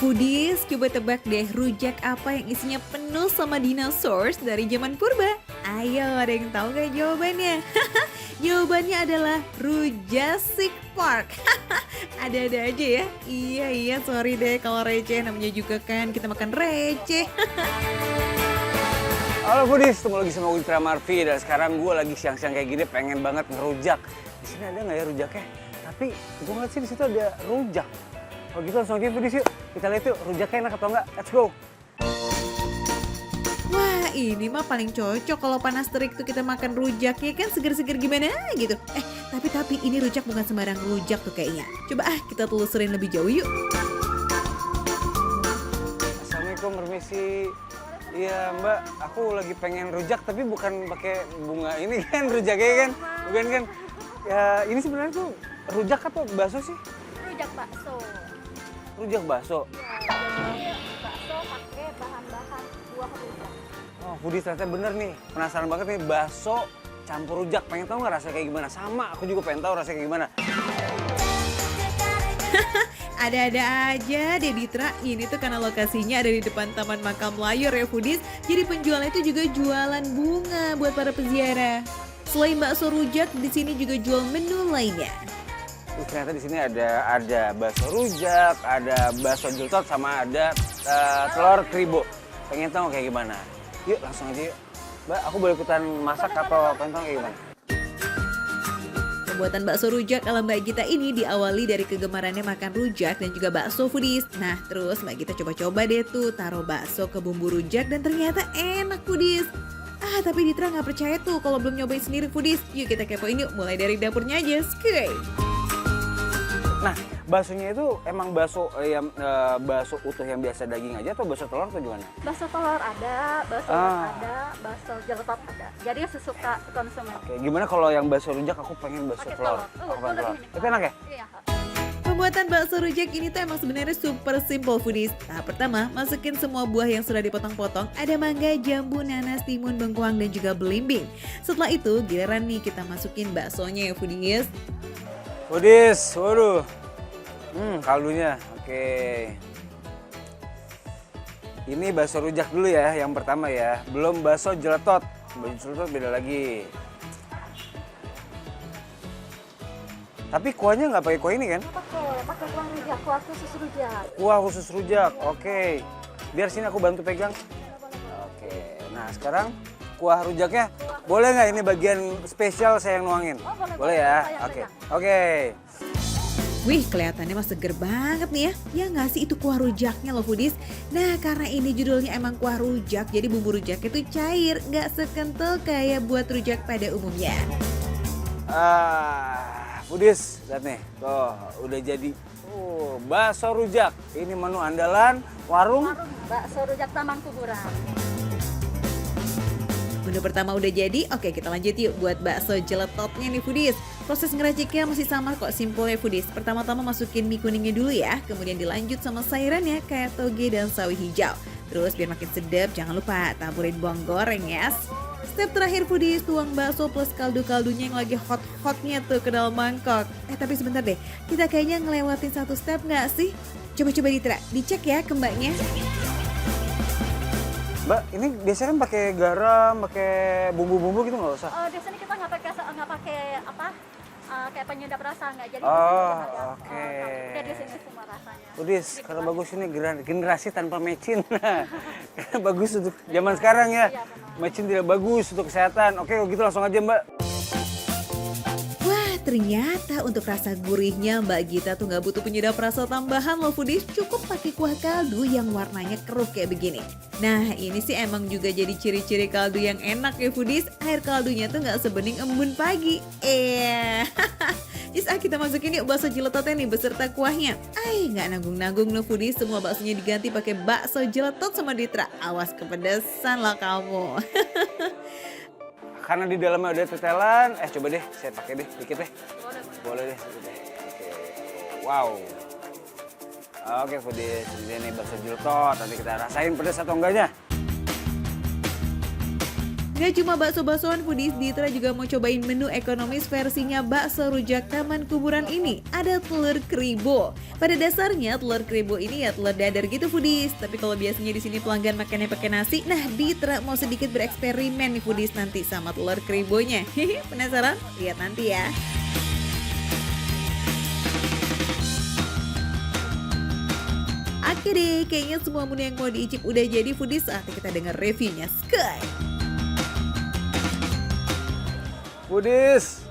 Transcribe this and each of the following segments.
Foodies, coba tebak deh rujak apa yang isinya penuh sama dinosaurus dari zaman purba? Ayo, ada yang tahu gak jawabannya? Jawabannya adalah Rujasic Park. Ada-ada aja ya. Iya, sorry deh kalau receh, namanya juga kan kita makan receh. Halo Foodies, ketemu lagi sama Ultra Marvi dan sekarang gue lagi siang-siang kayak gini pengen banget ngerujak. Di sini ada nggak ya rujaknya? Tapi gue ngeliat sih di situ ada rujak. Kalau gitu langsung aja Foodies yuk. Kita lihat yuk rujaknya enak atau enggak. Let's go. Wah, ini mah paling cocok kalau panas terik tuh kita makan rujaknya kan seger-seger gimana gitu. Tapi ini rujak bukan sembarang rujak tuh kayaknya. Coba kita telusurin lebih jauh yuk. Assalamualaikum, permisi. Iya Mbak, aku lagi pengen rujak tapi bukan pakai bunga ini kan rujaknya kan, bukan kan? Ya ini sebenarnya tuh rujak atau bakso sih? Rujak bakso. Rujak bakso. Ya, bakso pakai bahan-bahan buah rujak. Oh, Foodies ternyata bener nih. Penasaran banget nih bakso campur rujak. Pengen tahu nggak rasanya kayak gimana? Sama, aku juga pengen tahu rasanya kayak gimana. Ada-ada aja deh Ditra, ini tuh karena lokasinya ada di depan Taman Makam Layar ya Foodies. Jadi penjualnya itu juga jualan bunga buat para peziarah. Selain bakso rujak, di sini juga jual menu lainnya. Ternyata di sini ada bakso rujak, ada bakso jeltot, sama ada telur kribo. Pengen tahu kayak gimana? Yuk langsung aja yuk. Mbak, aku boleh ikutan masak atau pengen tahu kayak gimana? Pembuatan bakso rujak ala Mbak Gita ini diawali dari kegemarannya makan rujak dan juga bakso Foodies. Nah terus Mbak Gita coba-coba deh tuh taruh bakso ke bumbu rujak dan ternyata enak Foodies. Tapi Ditra nggak percaya tuh kalau belum nyobain sendiri Foodies. Yuk kita kepoin yuk, mulai dari dapurnya aja. Skuy. Nah, baksonya itu emang bakso bakso utuh yang biasa daging aja atau bakso telur atau gimana? Bakso telur ada, bakso ada, bakso jeletot ada. Jadi sesuka konsumen. Oke, gimana kalau yang bakso rujak aku pengen bakso Pakai telur. telur. Aku pengen Lebih telur. nikmat. Itu enak ya? Iya. Pembuatan bakso rujak ini tuh emang sebenarnya super simple Foodies. Tahap pertama, masukin semua buah yang sudah dipotong-potong. Ada mangga, jambu, nanas, timun, bengkuang, dan juga belimbing. Setelah itu, giliran nih kita masukin baksonya ya Foodies. Foodies, waduh. Kaldunya, oke. Ini bakso rujak dulu ya, yang pertama ya. Belum bakso jeletot. Bakso jeletot beda lagi. Tapi kuahnya nggak pakai kuah ini kan? Pakai kuah rujak, kuah khusus rujak. Kuah khusus rujak, oke. Biar sini aku bantu pegang. Oke, nah sekarang kuah rujaknya boleh nggak ini bagian spesial saya yang nuangin? Oh, Boleh boleh, ya? saya Oke, pegang. oke. Wih, kelihatannya mah seger banget nih ya. Ya nggak sih itu kuah rujaknya loh Foodies. Nah, karena ini judulnya emang kuah rujak, jadi bumbu rujaknya itu cair, nggak sekental kayak buat rujak pada umumnya. Foodies, lihat nih, tuh udah jadi. Bakso rujak. Ini menu andalan warung. Bakso rujak Taman Kuburan. Menu pertama udah jadi, oke kita lanjut yuk buat bakso jeletotnya nih Foodies. Proses ngeraciknya masih sama kok, simple ya Foodies. Pertama-tama masukin mie kuningnya dulu ya, kemudian dilanjut sama sayurannya kayak toge dan sawi hijau. Terus biar makin sedap, jangan lupa taburin bawang goreng ya. Step terakhir Foodies, tuang bakso plus kaldu-kaldunya yang lagi hot-hotnya tuh ke dalam mangkok. Tapi sebentar deh, kita kayaknya ngelewatin satu step nggak sih? Coba-coba Ditra, dicek ya ke mbaknya. Mbak, ini biasanya kan pakai garam, pakai bumbu-bumbu gitu nggak usah? Di sini kita nggak pakai apa? Kayak penyedap rasa nggak. Jadi Oke. Jadi di sini semua rasanya. Foodies, karena bagus ini generasi tanpa mecin. Karena bagus untuk zaman sekarang ya. Iya, benar. Mecin tidak bagus untuk kesehatan. Oke, kalau gitu langsung aja Mbak. Wah, ternyata untuk rasa gurihnya Mbak Gita tuh nggak butuh penyedap rasa tambahan loh Foodies. Cukup pakai kuah kaldu yang warnanya keruh kayak begini. Nah, ini sih emang juga jadi ciri-ciri kaldu yang enak ya Foodies. Air kaldunya tuh nggak sebening embun pagi. Yes, kita masukin yuk bakso jeletotnya nih beserta kuahnya. Nggak nanggung-nanggung loh Foodies. Semua baksonya diganti pakai bakso jeletot sama Ditra. Awas kepedesan lah kamu. Karena di dalamnya ada tetelan, coba deh saya pakai deh dikit deh. Boleh deh. Oke. Wow. Oke Foodies, ini bakso jeletot. Nanti kita rasain pedas atau enggaknya. Gak cuma bakso-baksoan foodies, Ditra juga mau cobain menu ekonomis versinya bakso rujak Taman Kuburan ini. Ada telur kribo. Pada dasarnya telur kribo ini ya telur dadar gitu foodies. Tapi kalau biasanya di sini pelanggan makannya pakai nasi, nah Ditra mau sedikit bereksperimen nih foodies nanti sama telur kribonya. Hehe, penasaran? Lihat nanti ya. Oke deh, kayaknya semua menu yang mau diicip udah jadi foodies. Saatnya kita denger reviewnya. Sky. Foodies,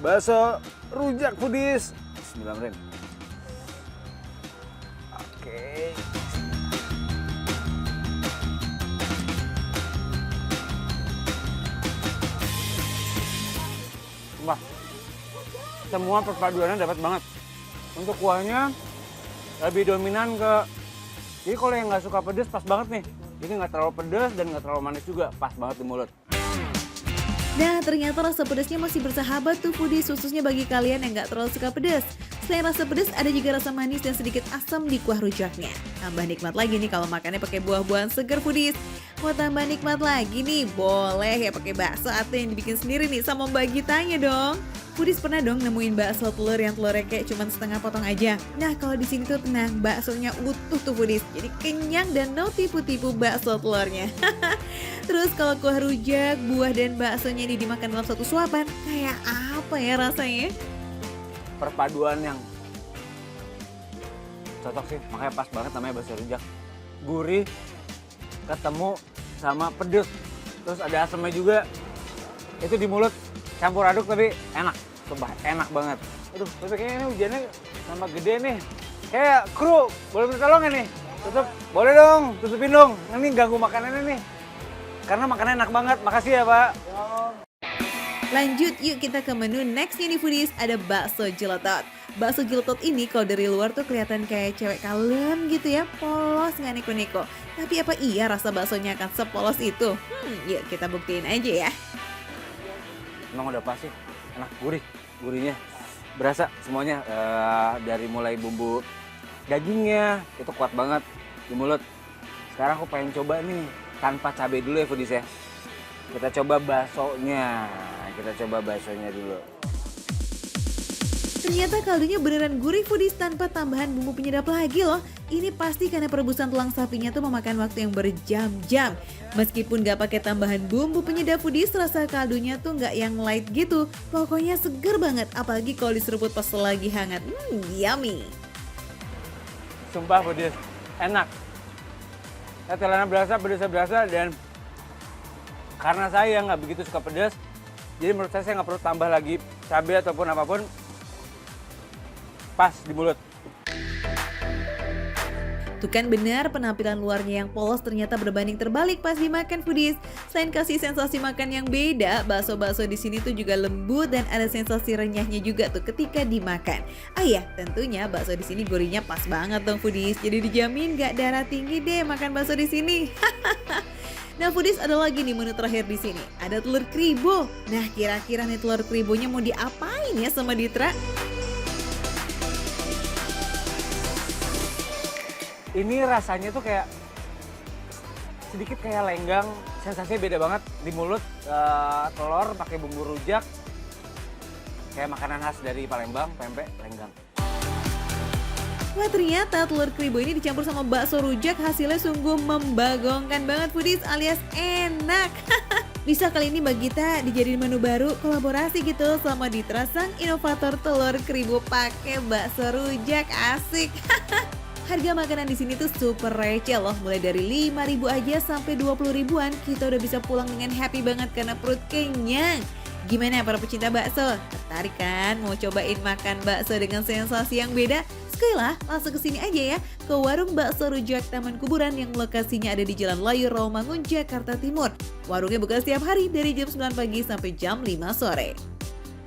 bakso rujak foodies. Bismillahirrahmanirrahim. Oke. Wah, semua perpaduannya dapat banget. Untuk kuahnya lebih dominan ke, jadi kalau yang nggak suka pedas pas banget nih. Jadi nggak terlalu pedas dan nggak terlalu manis juga, pas banget di mulut. Nah, ternyata rasa pedasnya masih bersahabat tuh foodies, khususnya bagi kalian yang gak terlalu suka pedas. Selain rasa pedas, ada juga rasa manis dan sedikit asam di kuah rujaknya. Tambah nikmat lagi nih kalau makannya pakai buah-buahan segar foodies. Mau tambah nikmat lagi nih, boleh ya pakai bakso atau yang dibikin sendiri nih sama Mbak Gitanya dong. Foodies pernah dong nemuin bakso telur yang telurnya kayak cuma setengah potong aja. Nah, kalau di sini tuh tenang, baksonya utuh tuh foodies. Jadi kenyang dan no tipu-tipu bakso telurnya. Terus kalau kuah rujak, buah dan baksonya ini dimakan dalam satu suapan, kayak apa ya rasanya? Perpaduan yang cocok sih, makanya pas banget namanya bakso rujak. Gurih, ketemu sama pedes, terus ada asamnya juga. Itu di mulut campur aduk tapi enak, sumpah enak banget. Aduh, tapi kayaknya ini hujannya tambah gede nih. Kayak kru, boleh minta tolong nih? Tutup, boleh dong, tutupin dong. Ini ganggu makanannya nih. Karena makannya enak banget, makasih ya Pak. Lanjut yuk kita ke menu nextnya nih foodies, ada bakso jeletot. Bakso jeletot ini kalau dari luar tuh kelihatan kayak cewek kalem gitu ya, polos nggak neko-neko. Tapi apa iya rasa baksonya akan sepolos itu? Yuk kita buktiin aja ya. Emang udah pasti enak, gurihnya berasa semuanya, dari mulai bumbu dagingnya itu kuat banget di mulut. Sekarang aku pengen coba nih tanpa cabai dulu ya foodies ya. Kita coba baksonya dulu. Ternyata kaldunya beneran gurih foodies tanpa tambahan bumbu penyedap lagi loh. Ini pasti karena perebusan tulang sapinya tuh memakan waktu yang berjam-jam. Meskipun gak pakai tambahan bumbu penyedap foodies, rasa kaldunya tuh gak yang light gitu. Pokoknya seger banget, apalagi kalau diseruput pas lagi hangat. Yummy. Sumpah foodies, enak. Tetelannya berasa, pedasnya berasa, dan karena saya nggak begitu suka pedas, jadi menurut saya nggak perlu tambah lagi cabai ataupun apapun. Pas di mulut. Tuh kan benar, penampilan luarnya yang polos ternyata berbanding terbalik pas dimakan foodies. Selain kasih sensasi makan yang beda, bakso-bakso di sini tuh juga lembut dan ada sensasi renyahnya juga tuh ketika dimakan. Ah ya, tentunya bakso di sini gurihnya pas banget dong foodies. Jadi dijamin gak darah tinggi deh makan bakso di sini. Nah foodies, ada lagi nih menu terakhir di sini. Ada telur kribo. Nah kira-kira nih telur kribonya mau diapain ya sama Ditra? Ini rasanya tuh kayak sedikit kayak lenggang, sensasinya beda banget di mulut. Telur pakai bumbu rujak, kayak makanan khas dari Palembang, pempek lenggang. Wah ternyata telur kribo ini dicampur sama bakso rujak, hasilnya sungguh membagongkan banget foodies, alias enak. Bisa kali ini Mbak Gita dijadiin menu baru kolaborasi gitu sama Ditra sang inovator telur kribo pakai bakso rujak, asik. Harga makanan di sini tuh super receh loh, mulai dari 5.000 aja sampai 20 ribuan. Kita udah bisa pulang dengan happy banget karena perut kenyang. Gimana para pecinta bakso? Tertarik kan mau cobain makan bakso dengan sensasi yang beda? Sekali lah, langsung kesini aja ya, ke warung bakso rujak Taman Kuburan yang lokasinya ada di Jalan Layu Rawamangun, Jakarta Timur. Warungnya buka setiap hari dari jam 9 pagi sampai jam 5 sore.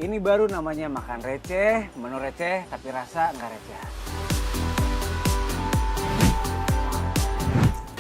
Ini baru namanya makan receh, menu receh tapi rasa nggak receh.